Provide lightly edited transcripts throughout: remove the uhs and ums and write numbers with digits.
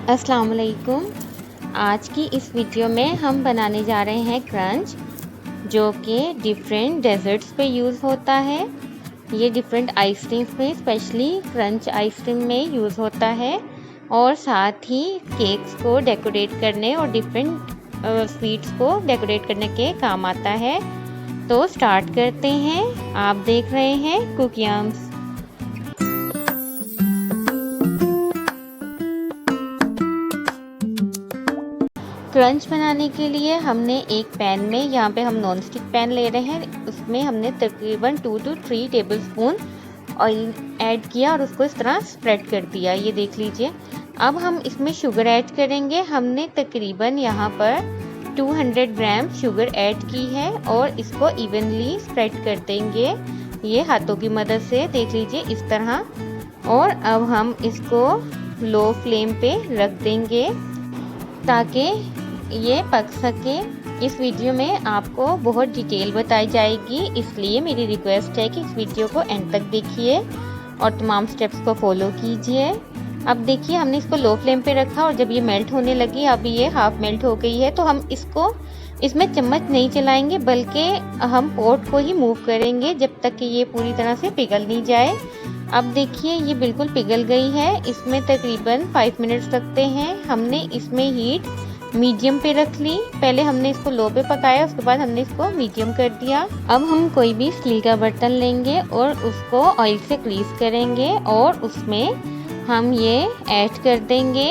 अस्सलाम वालेकुम। आज की इस वीडियो में हम बनाने जा रहे हैं क्रंच, जो कि डिफरेंट डेजर्ट्स पे यूज़ होता है। ये डिफरेंट आइसक्रीम्स में, स्पेशली क्रंच आइसक्रीम में यूज़ होता है और साथ ही केक्स को डेकोरेट करने और डिफरेंट स्वीट्स को डेकोरेट करने के काम आता है। तो स्टार्ट करते हैं। आप देख रहे हैं कुकियम्स। क्रंच बनाने के लिए हमने एक पैन में, यहाँ पे हम नॉन स्टिक पैन ले रहे हैं, उसमें हमने तकरीबन 2 to 3 टेबलस्पून ऑयल ऐड किया और उसको इस तरह स्प्रेड कर दिया। ये देख लीजिए। अब हम इसमें शुगर ऐड करेंगे। हमने तकरीबन यहाँ पर 200 ग्राम शुगर ऐड की है और इसको इवनली स्प्रेड कर देंगे ये हाथों की मदद से, देख लीजिए इस तरह। और अब हम इसको लो फ्लेम पे रख देंगे ताकि ये पक सके। इस वीडियो में आपको बहुत डिटेल बताई जाएगी, इसलिए मेरी रिक्वेस्ट है कि इस वीडियो को एंड तक देखिए और तमाम स्टेप्स को फॉलो कीजिए। अब देखिए, हमने इसको लो फ्लेम पे रखा और जब ये मेल्ट होने लगी, अभी ये हाफ मेल्ट हो गई है, तो हम इसमें चम्मच नहीं चलाएंगे, बल्कि हम पॉट को ही मूव करेंगे जब तक कि ये पूरी तरह से पिघल नहीं जाए। अब देखिए, ये बिल्कुल पिघल गई है। इसमें तकरीबन 5 मिनट्स लगते हैं। हमने इसमें हीट मीडियम पे रख ली। पहले हमने इसको लो पे पकाया, उसके बाद हमने इसको मीडियम कर दिया। अब हम कोई भी स्टील का बर्तन लेंगे और उसको ऑयल से ग्रीस करेंगे और उसमें हम ये ऐड कर देंगे।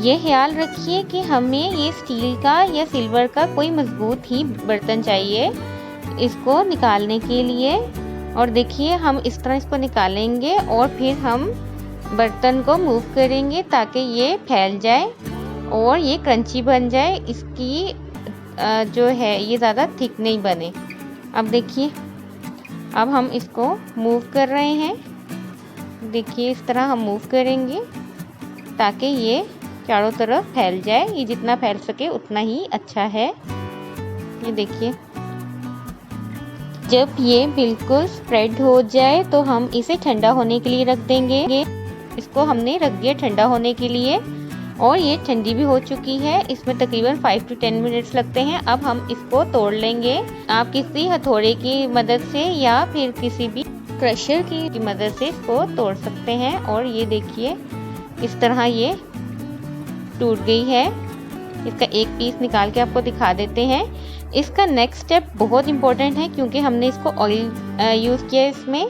ये ख्याल रखिए कि हमें ये स्टील का या सिल्वर का कोई मजबूत ही बर्तन चाहिए इसको निकालने के लिए। और देखिए, हम इस तरह इसको निकालेंगे और फिर हम बर्तन को मूव करेंगे ताकि ये फैल जाए और ये क्रंची बन जाए। इसकी जो है ये ज़्यादा थिक नहीं बने। अब देखिए, अब हम इसको मूव कर रहे हैं। देखिए, इस तरह हम मूव करेंगे ताकि ये चारों तरफ फैल जाए। ये जितना फैल सके उतना ही अच्छा है। ये देखिए, जब ये बिल्कुल स्प्रेड हो जाए तो हम इसे ठंडा होने के लिए रख देंगे। इसको हमने रख दिया ठंडा होने के लिए और ये ठंडी भी हो चुकी है। इसमें तकरीबन 5 to 10 मिनट्स लगते हैं। अब हम इसको तोड़ लेंगे। आप किसी हथौड़े की मदद से या फिर किसी भी क्रशर की मदद से इसको तोड़ सकते हैं। और ये देखिए, इस तरह ये टूट गई है। इसका एक पीस निकाल के आपको दिखा देते हैं। इसका नेक्स्ट स्टेप बहुत इम्पोर्टेंट है, क्योंकि हमने इसको ऑयल यूज़ किया इसमें,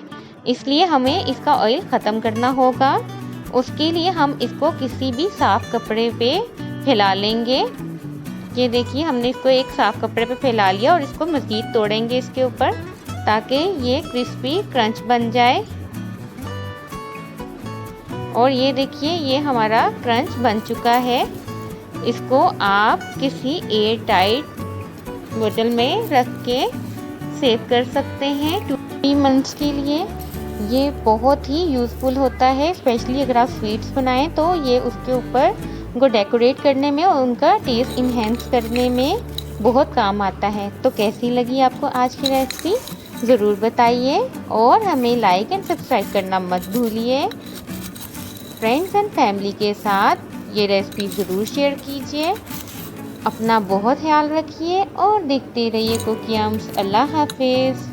इसलिए हमें इसका ऑयल ख़त्म करना होगा। उसके लिए हम इसको किसी भी साफ़ कपड़े पे फैला लेंगे। ये देखिए, हमने इसको एक साफ़ कपड़े पे फैला लिया और इसको मज़ीद तोड़ेंगे इसके ऊपर ताकि ये क्रिस्पी क्रंच बन जाए। और ये देखिए, ये हमारा क्रंच बन चुका है। इसको आप किसी एयर टाइट बोतल में रख के सेव कर सकते हैं 2-3 मंथ्स के लिए। ये बहुत ही यूज़फुल होता है, स्पेशली अगर आप स्वीट्स बनाएं तो ये उसके ऊपर उनको डेकोरेट करने में और उनका टेस्ट इन्हेंस करने में बहुत काम आता है। तो कैसी लगी आपको आज की रेसिपी, ज़रूर बताइए और हमें लाइक एंड सब्सक्राइब करना मत भूलिए। फ्रेंड्स एंड फैमिली के साथ ये रेसिपी ज़रूर शेयर कीजिए। अपना बहुत ख्याल रखिए और देखते रहिए कुकियम्स। अल्लाह हाफिज़।